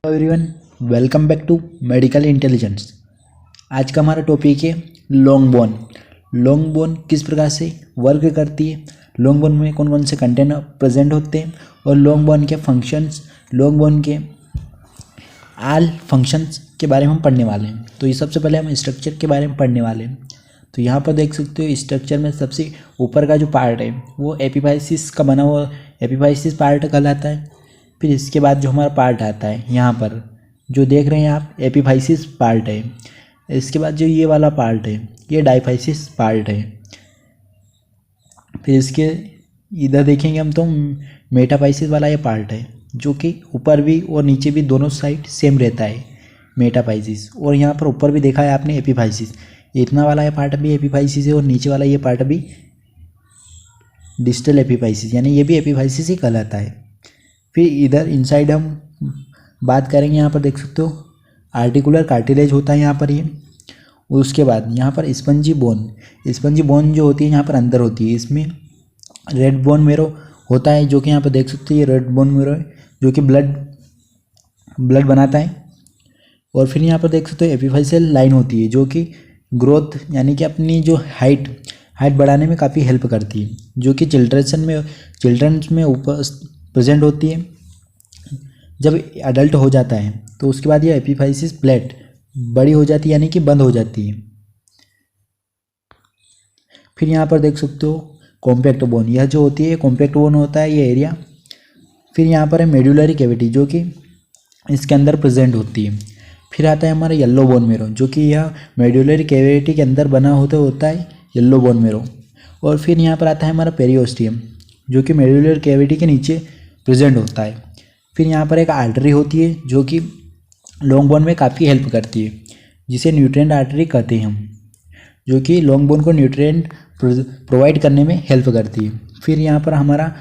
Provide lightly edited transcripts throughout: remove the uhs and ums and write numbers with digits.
Everyone, welcome back to medical intelligence. आज का हमारा टॉपिक है लॉन्ग बोन। लॉन्ग बोन किस प्रकार से वर्क करती है, लॉन्ग बोन में कौन कौन से कंटेंट प्रेजेंट होते हैं और लॉन्ग बोन के फंक्शंस, लॉन्ग बोन के ऑल फंक्शंस के बारे में हम पढ़ने वाले हैं। तो ये सबसे पहले हम स्ट्रक्चर के बारे में पढ़ने वाले हैं। तो यहाँ पर देख सकते हो स्ट्रक्चर में सबसे ऊपर का जो पार्ट है वो एपिफाइसिस का बना हुआ एपिफाइसिस पार्ट कहलाता है। फिर इसके बाद जो हमारा पार्ट आता है यहाँ पर जो देख रहे हैं आप एपिफाइसिस पार्ट है। इसके बाद जो ये वाला पार्ट है ये डाइफाइसिस पार्ट है। फिर इसके इधर देखेंगे हम तो मेटाफाइसिस वाला ये पार्ट है जो कि ऊपर भी और नीचे भी दोनों साइड सेम रहता है मेटाफाइसिस। और यहाँ पर ऊपर भी देखा है आपने एपिफाइसिस, इतना वाला ये पार्ट भी एपिफाइसिस है और नीचे वाला ये पार्ट भी डिस्टल एपिफाइसिस, यानी ये भी एपिफाइसिस ही कहलाता है। फिर इधर इनसाइड हम बात करेंगे, यहाँ पर देख सकते हो आर्टिकुलर कार्टिलेज होता है यहाँ पर ये। उसके बाद यहाँ पर स्पंजी बोन जो होती है यहाँ पर अंदर होती है। इसमें रेड बोन मेरो होता है जो कि यहाँ पर देख सकते हो ये रेड बोन मेरो है जो कि ब्लड बनाता है। और फिर यहाँ पर देख सकते हो एपिफाइसियल लाइन होती है जो कि ग्रोथ यानी कि अपनी जो हाइट बढ़ाने में काफ़ी हेल्प करती है, जो कि चिल्ड्रन में ऊपर प्रेजेंट होती है। जब अडल्ट हो जाता है तो उसके बाद ये एपिफाइसिस प्लेट बड़ी हो जाती है यानी कि बंद हो जाती है। फिर यहाँ पर देख सकते हो कॉम्पैक्ट बोन, यह जो होती है कॉम्पैक्ट बोन होता है ये एरिया। फिर यहाँ पर है मेडुलरी कैविटी जो कि इसके अंदर प्रेजेंट होती है। फिर आता है हमारा येलो बोन मेरो जो कि यह मेडुलरी कैविटी के अंदर बना होता है येलो बोन मेरो। और फिर यहाँ पर आता है हमारा पेरिओस्टियम जो कि मेडुलरी कैविटी के नीचे प्रेजेंट होता है। फिर यहाँ पर एक आर्टरी होती है जो कि लॉन्ग बोन में काफ़ी हेल्प करती है, जिसे न्यूट्रिएंट आर्टरी कहते हैं हम, जो कि लॉन्ग बोन को न्यूट्रिएंट प्रोवाइड करने में हेल्प करती है। फिर यहाँ पर हमारा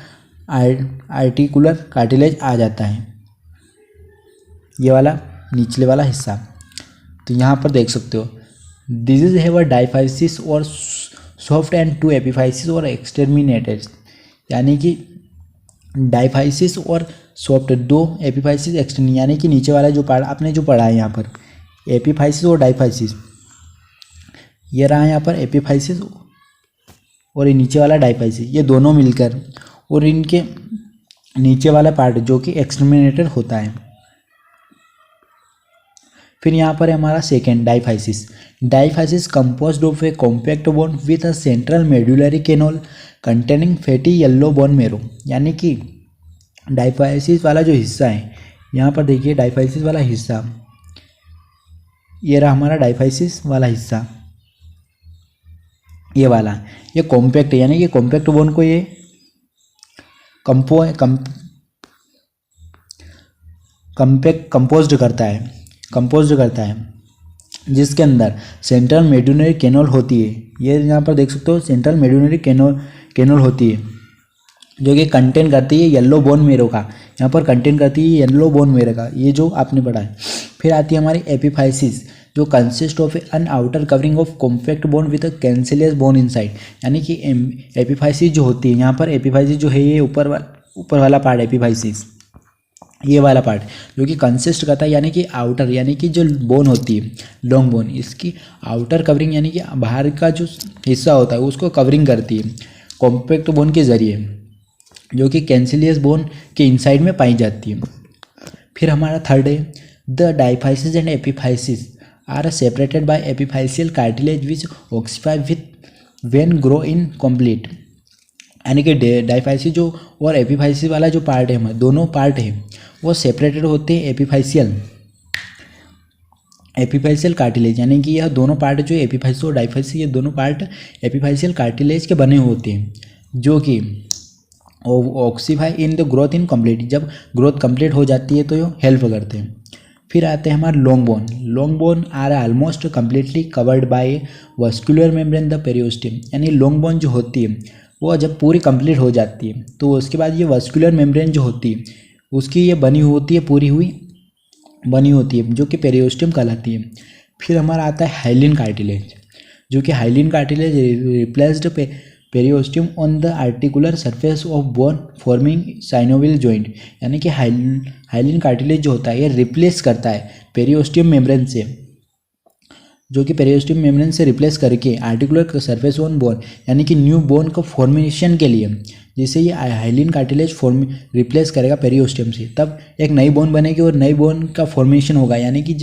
आर्टिकुलर कार्टिलेज आ जाता है, ये वाला निचले वाला हिस्सा। तो यहाँ पर देख सकते हो this is have a diaphysis और सॉफ्ट एंड टू एपिफाइसिस और एक्सटर्मिनेटेड, यानी कि डाइफाइसिस और सॉफ्ट दो एपिफाइसिस एक्सटर्न, यानी कि नीचे वाला जो पार्ट आपने जो पढ़ा है यहाँ पर एपिफाइसिस और डाइफाइसिस, ये रहा यहाँ पर एपिफाइसिस और ये नीचे वाला डाइफाइसिस, ये दोनों मिलकर और इनके नीचे वाला पार्ट जो कि एक्सटर्मिनेटेड होता है। फिर यहाँ पर है हमारा second diaphysis composed of a compact bone with a central medullary canal containing fatty yellow bone marrow, यानी कि डाइफाइसिस वाला जो हिस्सा है यहाँ पर देखिए डाइफाइसिस वाला हिस्सा, ये रहा हमारा डाइफाइसिस वाला हिस्सा, ये वाला ये कॉम्पैक्ट है, यानी कि कॉम्पैक्ट बोन को ये कंपोज्ड करता है जिसके अंदर सेंट्रल मेडुलरी कैनल होती है। ये यहाँ पर देख सकते हो सेंट्रल मेडुलरी कैनल होती है जो कि कंटेन करती है येलो बोन मेरो का, यहाँ पर कंटेन करती है येलो बोन मेरो का, ये जो आपने पढ़ा है। फिर आती है हमारी एपिफाइसिस जो consist of an outer covering of compact bone with a cancellous bone inside, यानी कि एपिफाइसिस जो होती है यहाँ पर एपिफाइसिस जो है ये ऊपर वाला पार्ट एपिफाइसिस, ये वाला पार्ट जो कि कंसिस्ट करता है यानी कि आउटर, यानी कि जो बोन होती है लॉन्ग बोन, इसकी आउटर कवरिंग यानी कि बाहर का जो हिस्सा होता है उसको कवरिंग करती है कॉम्पैक्ट बोन के जरिए, जो कि कैंसिलियस बोन के इनसाइड में पाई जाती है। फिर हमारा थर्ड है the diaphysis and epiphysis are separated by epiphyseal cartilage which ossify with when grow in complete, यानी कि डाइफाइसिस जो और एपिफाइसिस वाला जो पार्ट है हमारे दोनों पार्ट है वो सेपरेटेड होते हैं एपिफाइसियल कार्टिलेज, यानी कि यह दोनों पार्ट जो एपिफाइसिस और डाइफाइसिस ये दोनों पार्ट एपिफाइसियल कार्टिलेज के बने होते हैं जो कि ossify in the growth in complete, जब ग्रोथ कंप्लीट हो जाती है तो ये हेल्प करते हैं। फिर आते हैं हमारे long bone are almost completely covered by vascular membrane the periosteum, यानी लॉन्ग बोन जो होती है वो जब पूरी कंप्लीट हो जाती है तो उसके बाद ये वस्कुलर मेम्ब्रेन जो होती है उसकी ये बनी होती है जो कि पेरिओस्टियम कहलाती है। फिर हमारा आता है हाइलिन कार्टिलेज जो कि hyaline cartilage replaced periosteum on the articular surface of bone forming synovial joint, यानी कि हाइलिन कार्टिलेज जो होता है ये रिप्लेस करता है पेरियोस्टियम मेम्ब्रेन से, जो कि पेरियोस्टियम मेम्ब्रेन से रिप्लेस करके आर्टिकुलर सरफेस ऑन बोन यानी कि न्यू बोन का फॉर्मेशन के लिए, जिससे ये हाइलिन कार्टिलेज फॉर्म रिप्लेस करेगा पेरियोस्टियम से, तब एक नई बोन बनेगी और नई बोन का फॉर्मेशन होगा, यानी कि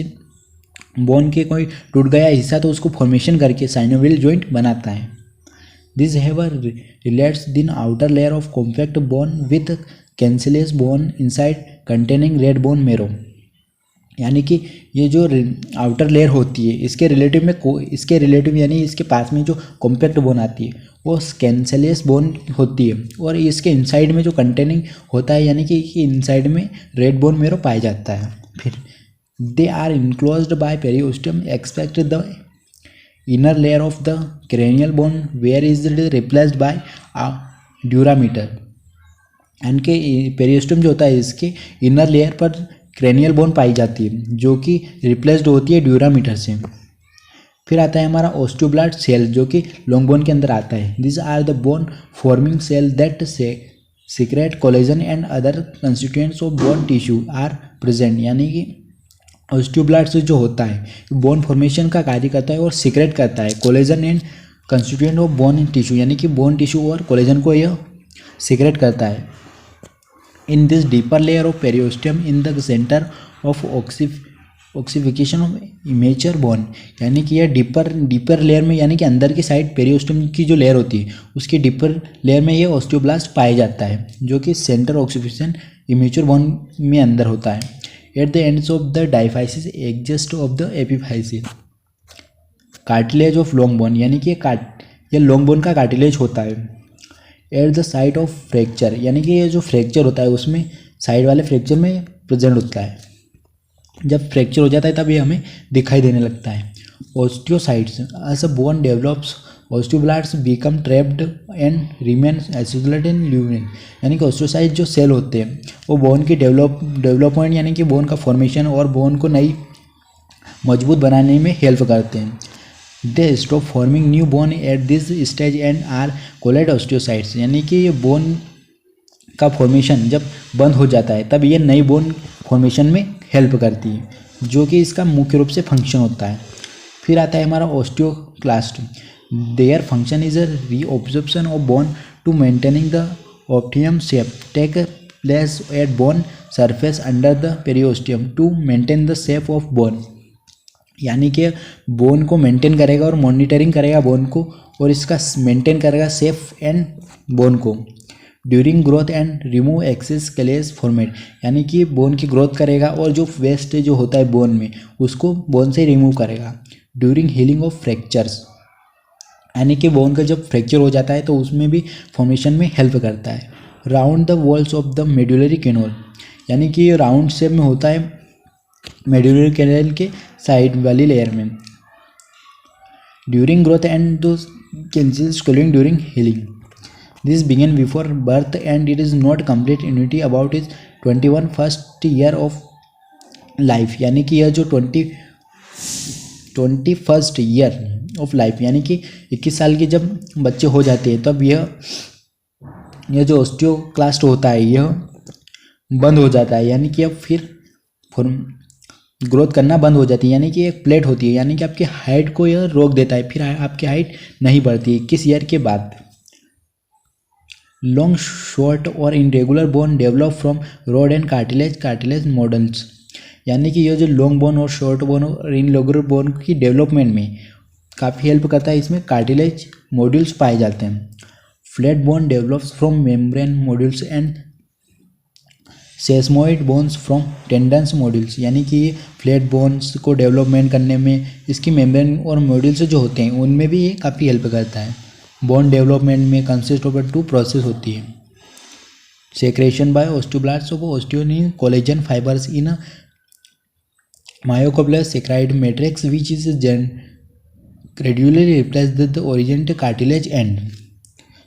बोन के कोई टूट गया हिस्सा तो उसको फॉर्मेशन करके साइनोवियल जॉइंट बनाता है। दिस हैवर रिलेट्स दिन outer layer of compact bone with cancellous bone inside containing red bone marrow, यानी कि ये जो आउटर लेयर होती है इसके रिलेटिव यानी इसके पास में जो कॉम्पैक्ट बोन आती है वो कैंसिलस बोन होती है, और इसके इनसाइड में जो कंटेनिंग होता है यानी कि इनसाइड में रेड बोन मेरो पाया जाता है। फिर they are enclosed by periosteum except the inner layer of the cranial bone where is replaced by dura mater, यानी कि पेरियोस्टियम जो होता है इसके इनर लेयर पर क्रेनियल बोन पाई जाती है जो कि रिप्लेस्ड होती है ड्यूरामीटर से। फिर आता है हमारा ओस्टियोब्लास्ट सेल जो कि लॉन्ग बोन के अंदर आता है। This are the bone forming cell that secrete collagen and other constituents of bone tissue are present, यानी कि ओस्टियोब्लास्ट जो होता है बोन फॉर्मेशन का कार्य करता है और सीक्रेट करता है collagen and constituent of bone tissue, यानी कि बोन टिश्यू और कोलेजन को यह सीक्रेट करता है। In this deeper layer of periosteum in the centre of ossification of immature bone, यानी कि यह डीपर लेयर में यानी कि अंदर की साइड पेरियोस्टियम की जो लेयर होती है उसकी डीपर लेयर में ये ओस्टियोब्लास्ट पाया जाता है जो कि सेंटर ऑक्सीफिकेशन इमेचर बोन में अंदर होता है। At the ends of the diaphysis exist of the epiphysis cartilage of long bone, यानी कि ये लॉन्ग बोन का कार्टिलेज होता है। At the site of fracture, यानी कि ये जो फ्रैक्चर होता है उसमें साइड वाले फ्रैक्चर में प्रेजेंट होता है। जब फ्रैक्चर हो जाता है तब ये हमें दिखाई देने लगता है। Osteocytes as a bone develops osteoblast become trapped and remain isolated in lumen, यानी कि ओस्टियोसाइट जो सेल होते हैं वो बोन की डेवलपमेंट यानी कि बोन का फॉर्मेशन और बोन को नई मजबूत बनाने में हेल्प करते हैं। They stop forming new bone at this stage and are called osteocytes, यानी कि ये बोन का फॉर्मेशन जब बंद हो जाता है तब ये नई बोन फॉर्मेशन में हेल्प करती है, जो कि इसका मुख्य रूप से फंक्शन होता है। फिर आता है हमारा osteoclast. Their function is a reabsorption of bone to maintaining the optimum shape take place at bone surface under the periosteum to maintain the shape of bone, यानी कि बोन को मेंटेन करेगा और मॉनिटरिंग करेगा बोन को और इसका maintain करेगा शेप एंड बोन को। During growth and remove excess callus formed, यानी कि बोन की ग्रोथ करेगा और जो वेस्ट जो होता है बोन में उसको बोन से रिमूव करेगा। ड्यूरिंग हीलिंग ऑफ फ्रैक्चर्स, यानी कि बोन का जब फ्रैक्चर हो जाता है तो उसमें भी फॉर्मेशन में हेल्प करता है। Round the walls of the medullary canal, यानी कि ये राउंड शेप में होता है मेडुलरी कैनल के साइड वाली लेयर में। ड्यूरिंग ग्रोथ एंड दो cancel schooling during healing, this begin before birth and it is not complete unity about is 21 first year of life, यानी कि यह जो 21st ईयर ऑफ लाइफ यानी कि 21 साल के जब बच्चे हो जाते हैं तब यह जो ओस्टियोक्लास्ट होता है यह बंद हो जाता है, यानी कि अब फिर ग्रोथ करना बंद हो जाती है, यानी कि एक प्लेट होती है, यानी कि आपकी हाइट को यह रोक देता है, फिर आपकी हाइट नहीं बढ़ती 21 ईयर के बाद। लॉन्ग शॉर्ट और irregular bone develop from rod and cartilage models, यानी कि यह जो लॉन्ग बोन और शॉर्ट बोन और इनरेगुलर बोन की डेवलपमेंट में काफ़ी हेल्प करता है, इसमें कार्टिलेज मॉड्यूल्स पाए जाते हैं। Flat bone develops from membrane modules and sesamoid bones from tendons modules, यानी कि फ्लैट बोन्स को डेवलपमेंट करने में इसकी मेम्ब्रेन और मॉड्यूल्स जो होते हैं उनमें भी ये काफ़ी हेल्प करता है। बोन डेवलपमेंट में कंसिस्ट ऑफ 2 प्रोसेस होती है। Secretion by osteoblast of osteonin collagen fibres in myocoblast saccharide matrix which is gradually replace the original cartilage and,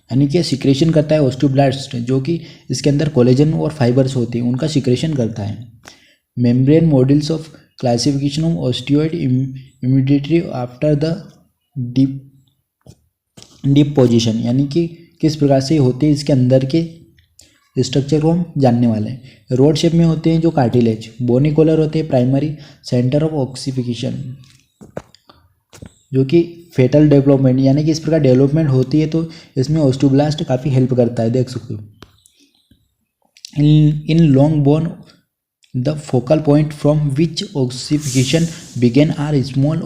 यानी कि सिक्रेशन करता है ओस्टियोब्लास्ट जो कि इसके अंदर कोलेजन और फाइबर्स होते हैं उनका सिक्रेशन करता है। Membrane modules of classification of osteoid immediately after the deep position, यानी कि किस प्रकार से होते हैं इसके अंदर के स्ट्रक्चर को हम जानने वाले हैं। रोड शेप में होते हैं जो कार्टिलेज। बोनी कॉलर होते हैं प्राइमरी सेंटर ऑफ ऑक्सीफिकेशन, जो कि फेटल डेवलपमेंट, यानी कि इस प्रकार डेवलपमेंट होती है तो इसमें ऑस्टियोब्लास्ट काफ़ी हेल्प करता है, देख सकते हो। In long bone the focal point from which ossification begin are small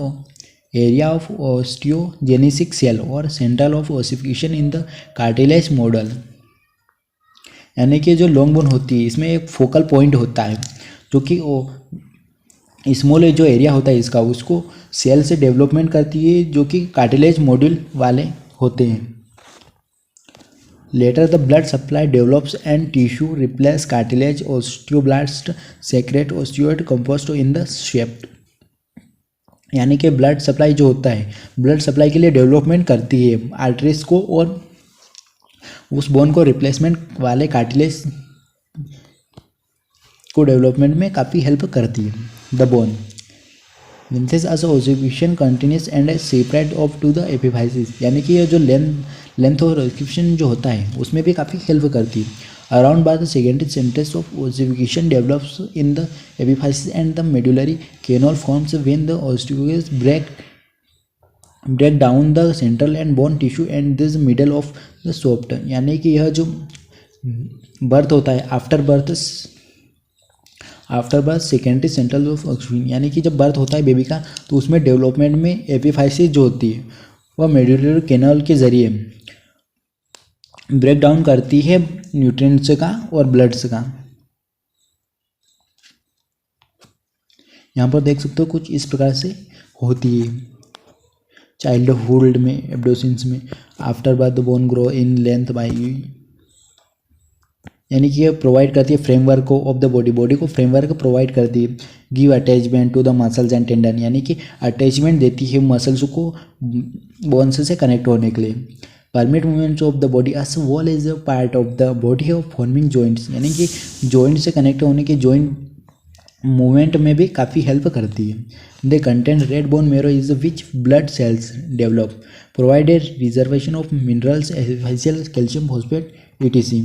area of osteogenesis cell और central of ossification in the cartilage model. यानी कि जो लॉन्ग बोन होती है इसमें एक फोकल पॉइंट होता है जो कि स्मॉल जो एरिया होता है इसका, उसको सेल से डेवलपमेंट करती है जो कि कार्टिलेज मॉड्यूल वाले होते हैं। Later the blood supply develops and tissue replace cartilage osteoblast secrete osteoid compost in the shape. यानी कि ब्लड सप्लाई जो होता है, ब्लड सप्लाई के लिए डेवलपमेंट करती है आर्टरीज को और उस बोन को रिप्लेसमेंट वाले कार्टिलेज को डेवलपमेंट में काफ़ी हेल्प करती है। The bone lengthens as ossification continues and separate of to the epiphysis, यानी कि ये जो लेंथ और ऑक्सीफिकेशन जो होता है उसमें भी काफ़ी हेल्प करती है। Around by the secondary sentence of ossification develops in the epiphysis and the medullary canal forms when the osteoids break down the central end bone tissue and this middle of the soft. यानी कि यह जो birth होता है after birth secondary central of ossification, यानी कि जब birth होता है बेबी का तो उसमें डेवलपमेंट में एपिफाइसिस जो होती है वह मेडुलरी कैनल के जरिए ब्रेक डाउन करती है न्यूट्रिएंट्स का और ब्लड्स का। यहाँ पर देख सकते हो कुछ इस प्रकार से होती है चाइल्डहुड में एब्डोसिन्स में। After birth the bone grow in length by, यानी कि ये प्रोवाइड करती है फ्रेमवर्क ऑफ द बॉडी को फ्रेमवर्क प्रोवाइड करती है। Give attachment to the muscles and tendon, यानी कि अटैचमेंट देती है मसल्स को बोन्स से कनेक्ट होने के लिए। Permit movements of the body as well as a part of the body of forming joints, यानी कि जॉइंट से कनेक्ट होने के जॉइंट मूवमेंट में भी काफ़ी हेल्प करती है। They contain red bone marrow is which blood cells develop provide a reservation of minerals essential calcium phosphate etc।